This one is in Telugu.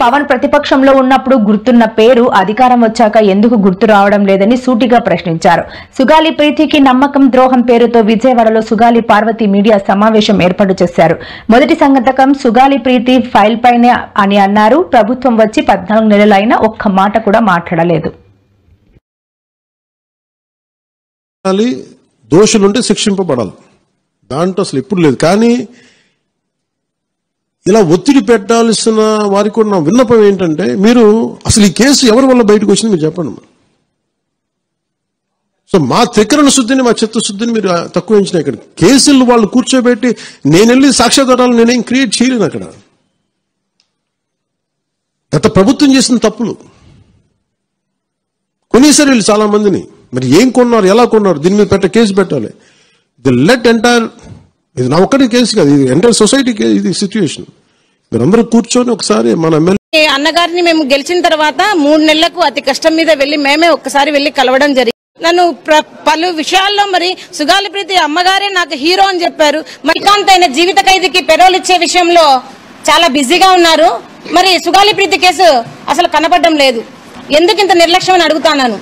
పవన్ ప్రతిపక్షంలో ఉన్నప్పుడు గుర్తున్న పేరు అధికారం వచ్చాక ఎందుకు గుర్తు రావడం లేదని సూటిగా ప్రశ్నించారు. సుగాలి ప్రీతికి నమ్మకం ద్రోహం పేరుతో విజయవాడలో సుగాలి పార్వతి మీడియా సమావేశం ఏర్పాటు చేశారు. మొదటి సంగతకం సుగాలి ప్రీతి ఫైల్ పైనే అని అన్నారు. ప్రభుత్వం వచ్చి 14 నెలలైనా ఒక్క మాట కూడా మాట్లాడలేదు. దోషులుంటే శిక్షింపబడాలి, దాంట్లో అసలు ఎప్పుడు లేదు. కానీ ఇలా ఒత్తిడి పెట్టాల్సిన వారికి కూడా నా విన్నపం ఏంటంటే, మీరు అసలు ఈ కేసు ఎవరి వల్ల బయటకు వచ్చింది మీరు చెప్పండి. సో మా త్రికరణ శుద్ధిని, మా చిత్తశుద్ధిని మీరు తక్కువ ఎంచిన. ఇక్కడ కేసులు వాళ్ళు కూర్చోబెట్టి నేను వెళ్ళి సాక్ష్యాధారాలు నేనేం క్రియేట్ చేయలేను. అక్కడ గత ప్రభుత్వం చేసిన తప్పులు కొనేసారు వీళ్ళు చాలా మందిని. మరి ఏం కొన్నారు, ఎలా కొన్నారు, దీని మీద కేసు పెట్టాలి. ది లెట్ ఎంటైర్, ఇది నా ఒక్కటి కేసు కాదు, ఇది ఎంటైర్ సొసైటీకి ఇది సిచ్యువేషన్. మీరందరూ కూర్చొని ఒకసారి మన ఎమ్మెల్యే అన్నగారిని మేము గెలిచిన తర్వాత 3 నెలలకు అతి కష్టం మీద వెళ్లి మేమే ఒక్కసారి వెళ్లి కలవడం జరిగింది. నన్ను పలు విషయాల్లో మరి సుగాలి ప్రీతి అమ్మగారే నాకు హీరో అని చెప్పారు. శ్రీకాంత్ అయిన జీవిత ఖైదీకి పెరోల్ ఇచ్చే విషయంలో చాలా బిజీగా ఉన్నారు. మరి సుగాలి ప్రీతి కేసు అసలు కనపడడం లేదు. ఎందుకు ఇంత నిర్లక్ష్యం అని అడుగుతాను.